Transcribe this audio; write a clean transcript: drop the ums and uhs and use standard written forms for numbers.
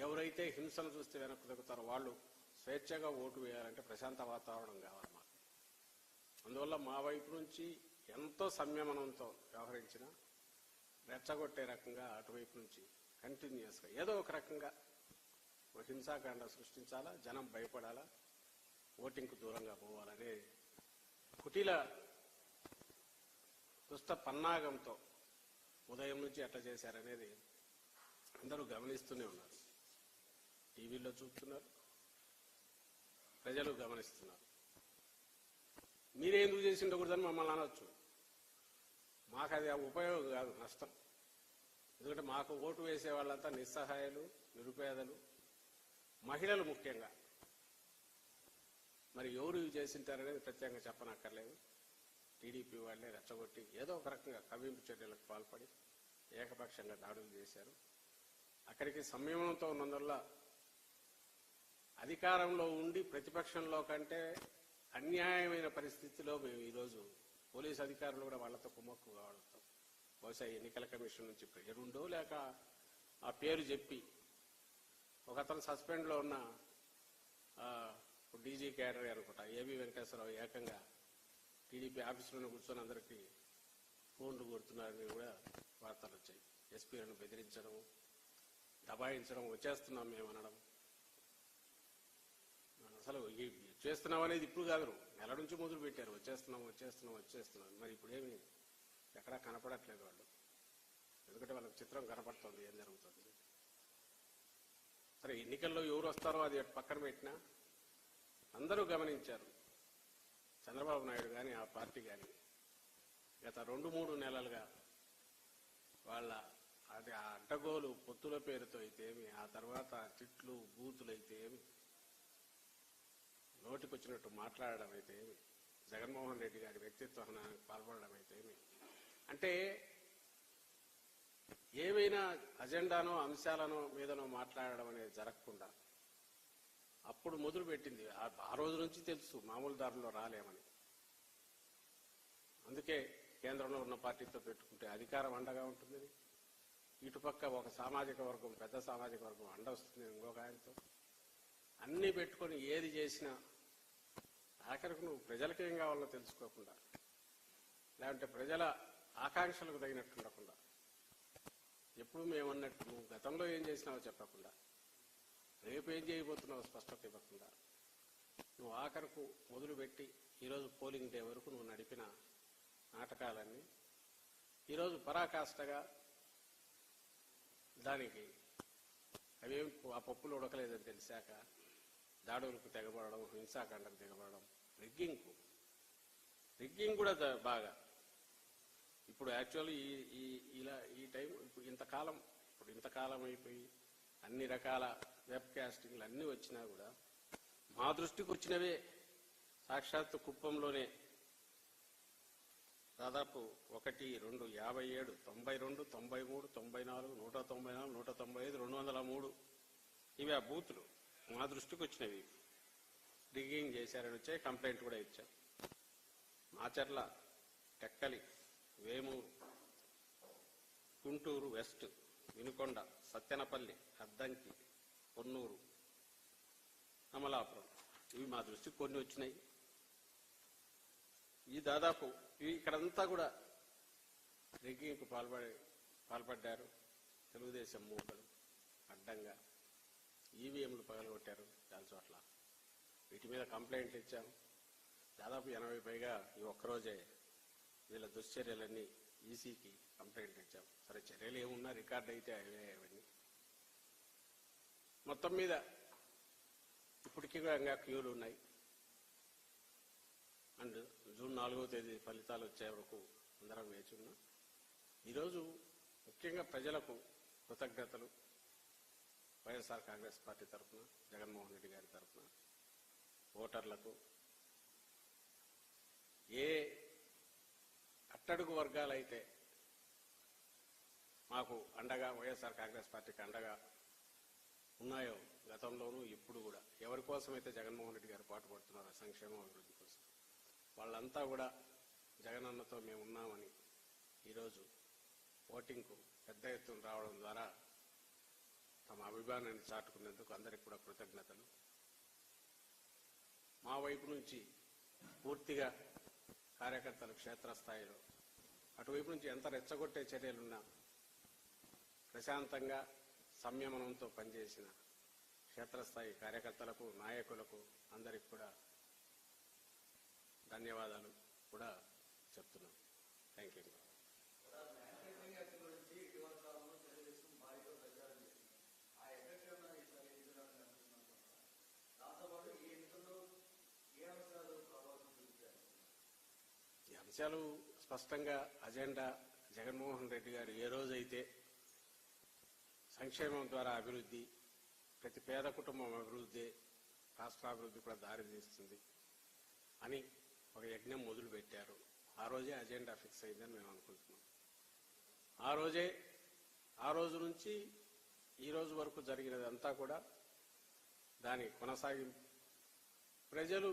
ఎవరైతే హింసను చూస్తే వెనక్కు తగ్గుతారో వాళ్ళు స్వేచ్ఛగా ఓటు వేయాలంటే ప్రశాంత వాతావరణం కావాలి మాకు. అందువల్ల మా వైపు నుంచి ఎంతో సంయమనంతో వ్యవహరించిన రెచ్చగొట్టే రకంగా అటువైపు నుంచి కంటిన్యూస్గా ఏదో ఒక రకంగా హింసాకాండ సృష్టించాలా, జనం భయపడాలా, ఓటింగ్కు దూరంగా పోవాలనే కుటిల దుష్ట పన్నాగంతో ఉదయం నుంచి ఎట్లా చేశారనేది అందరూ గమనిస్తూనే ఉన్నారు. టీవీలో చూస్తున్నారు, ప్రజలు గమనిస్తున్నారు. మీరే ఎందుకు చేసి ఉండకూడదని మమ్మల్ని అనొచ్చు. మాకు అది ఉపయోగం కాదు, నష్టం. ఎందుకంటే మాకు ఓటు వేసే వాళ్ళంతా నిస్సహాయాలు, నిరుపేదలు, మహిళలు ముఖ్యంగా. మరి ఎవరు చేసింటారనేది ప్రత్యేకంగా చెప్పనక్కర్లేదు. టీడీపీ వాళ్ళే రెచ్చగొట్టి ఏదో ఒక రకంగా కవ్వింపు చర్యలకు పాల్పడి ఏకపక్షంగా దాడులు చేశారు. అక్కడికి సంయమనంతో ఉన్నందువల్ల అధికారంలో ఉండి ప్రతిపక్షంలో కంటే అన్యాయమైన పరిస్థితిలో మేము ఈరోజు పోలీసు అధికారులు కూడా వాళ్లతో కుమ్మక్కు కావడంతో బహుశా ఎన్నికల కమిషన్ నుంచి పేరుండో లేక ఆ పేరు చెప్పి ఒక అతను సస్పెండ్లో ఉన్న డీజీ క్యాడర్ అనుకుంటా ఏబీ వెంకటేశ్వరరావు ఏకంగా టీడీపీ ఆఫీసులోనే కూర్చొని అందరికీ ఫోన్లు కొడుతున్నారని కూడా వార్తలు వచ్చాయి. ఎస్పీలను బెదిరించడం, దబాయించడం, వచ్చేస్తున్నాం మేము అనడం. అసలు చేస్తున్నాం అనేది ఇప్పుడు కాదు, నెల నుంచి మొదలు పెట్టారు. వచ్చేస్తున్నాం వచ్చేస్తున్నాం వచ్చేస్తున్నాం. మరి ఇప్పుడేమి ఎక్కడా కనపడట్లేదు వాళ్ళు. ఎందుకంటే వాళ్ళకి చిత్రం కనపడుతుంది ఏం జరుగుతుంది. సరే, ఎన్నికల్లో ఎవరు వస్తారో అది పక్కన పెట్టినా అందరూ గమనించారు. చంద్రబాబు నాయుడు కానీ ఆ పార్టీ కానీ గత 2-3 నెలలుగా వాళ్ళ అది ఆ అడ్డగోలు పొత్తుల పేరుతో అయితే ఏమి, ఆ తర్వాత తిట్లు బూతులు అయితే ఏమి, నోటికొచ్చినట్టు మాట్లాడడం అయితే ఏమి, జగన్మోహన్ రెడ్డి గారి వ్యక్తిత్వ హననానికి పాల్పడడం అయితే ఏమి, అంటే ఏవైనా అజెండానో అంశాలనో మీదనో మాట్లాడడం అనేది జరగకుండా అప్పుడు మొదలు పెట్టింది. ఆ రోజు నుంచి తెలుసు మామూలు దారిలో రాలేమని. అందుకే కేంద్రంలో ఉన్న పార్టీతో పెట్టుకుంటే అధికారం అండగా ఉంటుందని, ఇటుపక్క ఒక సామాజిక వర్గం, పెద్ద సామాజిక వర్గం అండ వస్తుంది ఇంకొక ఆయనతో. అన్నీ పెట్టుకొని ఏది చేసినా ఆఖరికి నువ్వు ప్రజలకి ఏం కావాలో తెలుసుకోకుండా, లేదంటే ప్రజల ఆకాంక్షలకు తగినట్టు ఉండకుండా, ఎప్పుడు మేమన్నట్టు నువ్వు గతంలో ఏం చేసినావో చెప్పకుండా, రేపు ఏం చేయబోతున్నావో స్పష్టత ఇవ్వకుండా, నువ్వు ఆఖరకు మొదలుపెట్టి ఈరోజు పోలింగ్ డే వరకు నువ్వు నడిపిన నాటకాలన్నీ ఈరోజు పరాకాష్ఠగా దానికి అవేం ఆ పప్పులు ఉడకలేదని తెలిసాక దాడులకు తెగబడడం, హింసాకాండకు తెగబడడం, రిగ్గింగ్ కూడా బాగా. ఇప్పుడు యాక్చువల్లీ ఈ టైం ఇప్పుడు ఇంతకాలం అయిపోయి అన్ని రకాల వెబ్ కాస్టింగ్లు అన్నీ వచ్చినా కూడా మా దృష్టికి వచ్చినవే సాక్షాత్తు కుప్పంలోనే దాదాపు 1, 2, 57, 92, 93, 94, 194, 195, 203 ఇవి ఆ బూతులు మా దృష్టికి వచ్చినవి. రిగ్గింగ్ చేశారని వచ్చాయి, కంప్లైంట్ కూడా ఇచ్చాం. మాచర్ల, టెక్కలి, వేమూరు, గుంటూరు వెస్ట్, వినుకొండ, సత్యనపల్లి, అద్దంకి, పొన్నూరు, అమలాపురం ఇవి మా దృష్టికి కొన్ని వచ్చినాయి. ఈ దాదాపు ఇక్కడంతా కూడా రిగ్గింగ్కు పాల్పడ్డారు తెలుగుదేశం మూకలు. అడ్డంగా ఈవీఎంలు పగలగొట్టారు చాలా చోట్ల. వీటి మీద కంప్లైంట్లు ఇచ్చాం. దాదాపు 80 పైగా ఈ ఒక్కరోజే వీళ్ళ దుశ్చర్యలన్నీ ఈసీకి కంప్లైంట్లు ఇచ్చాం. సరే, చర్యలు ఏమున్నా రికార్డు అయితే అవన్నీ. మొత్తం మీద ఇప్పటికీ ఇంకా క్యూలు ఉన్నాయి. అండ్ జూన్ 4వ తేదీ ఫలితాలు వచ్చే వరకు అందరం వేచి ఉన్నాం. ఈరోజు ముఖ్యంగా ప్రజలకు కృతజ్ఞతలు. వైఎస్ఆర్ కాంగ్రెస్ పార్టీ తరఫున, జగన్మోహన్ రెడ్డి గారి తరఫున ఓటర్లకు, ఏ అట్టడుగు వర్గాలైతే మాకు అండగా, వైఎస్ఆర్ కాంగ్రెస్ పార్టీకి అండగా ఉన్నాయో గతంలోనూ ఇప్పుడు కూడా, ఎవరి కోసమైతే జగన్మోహన్ రెడ్డి గారు పాటుపడుతున్నారో సంక్షేమం, అభివృద్ధి కోసం, వాళ్ళంతా కూడా జగనన్నతో మేము ఉన్నామని ఈరోజు ఓటింగ్కు పెద్ద ఎత్తున రావడం ద్వారా తమ అభిమానాన్ని చాటుకున్నందుకు అందరికి కూడా కృతజ్ఞతలు. మా వైపు నుంచి పూర్తిగా కార్యకర్తలు క్షేత్రస్థాయిలో అటువైపు నుంచి ఎంత రెచ్చగొట్టే చర్యలున్నా ప్రశాంతంగా సంయమనంతో పనిచేసిన క్షేత్రస్థాయి కార్యకర్తలకు, నాయకులకు అందరికి కూడా ధన్యవాదాలు కూడా చెప్తున్నాం. Thank you. ఈ అంశాలు స్పష్టంగా అజెండా జగన్మోహన్ రెడ్డి గారు ఏ రోజైతే సంక్షేమం ద్వారా అభివృద్ధి, ప్రతి పేద కుటుంబం అభివృద్ధి రాష్ట్రాభివృద్ధి కూడా దారితీస్తుంది అని ఒక యజ్ఞం మొదలు పెట్టారు. ఆ రోజే అజెండా ఫిక్స్ అయిందని మేము అనుకుంటున్నాం. ఆ రోజు నుంచి ఈ రోజు వరకు జరిగినదంతా కూడా దాని కొనసాగింపు. ప్రజలు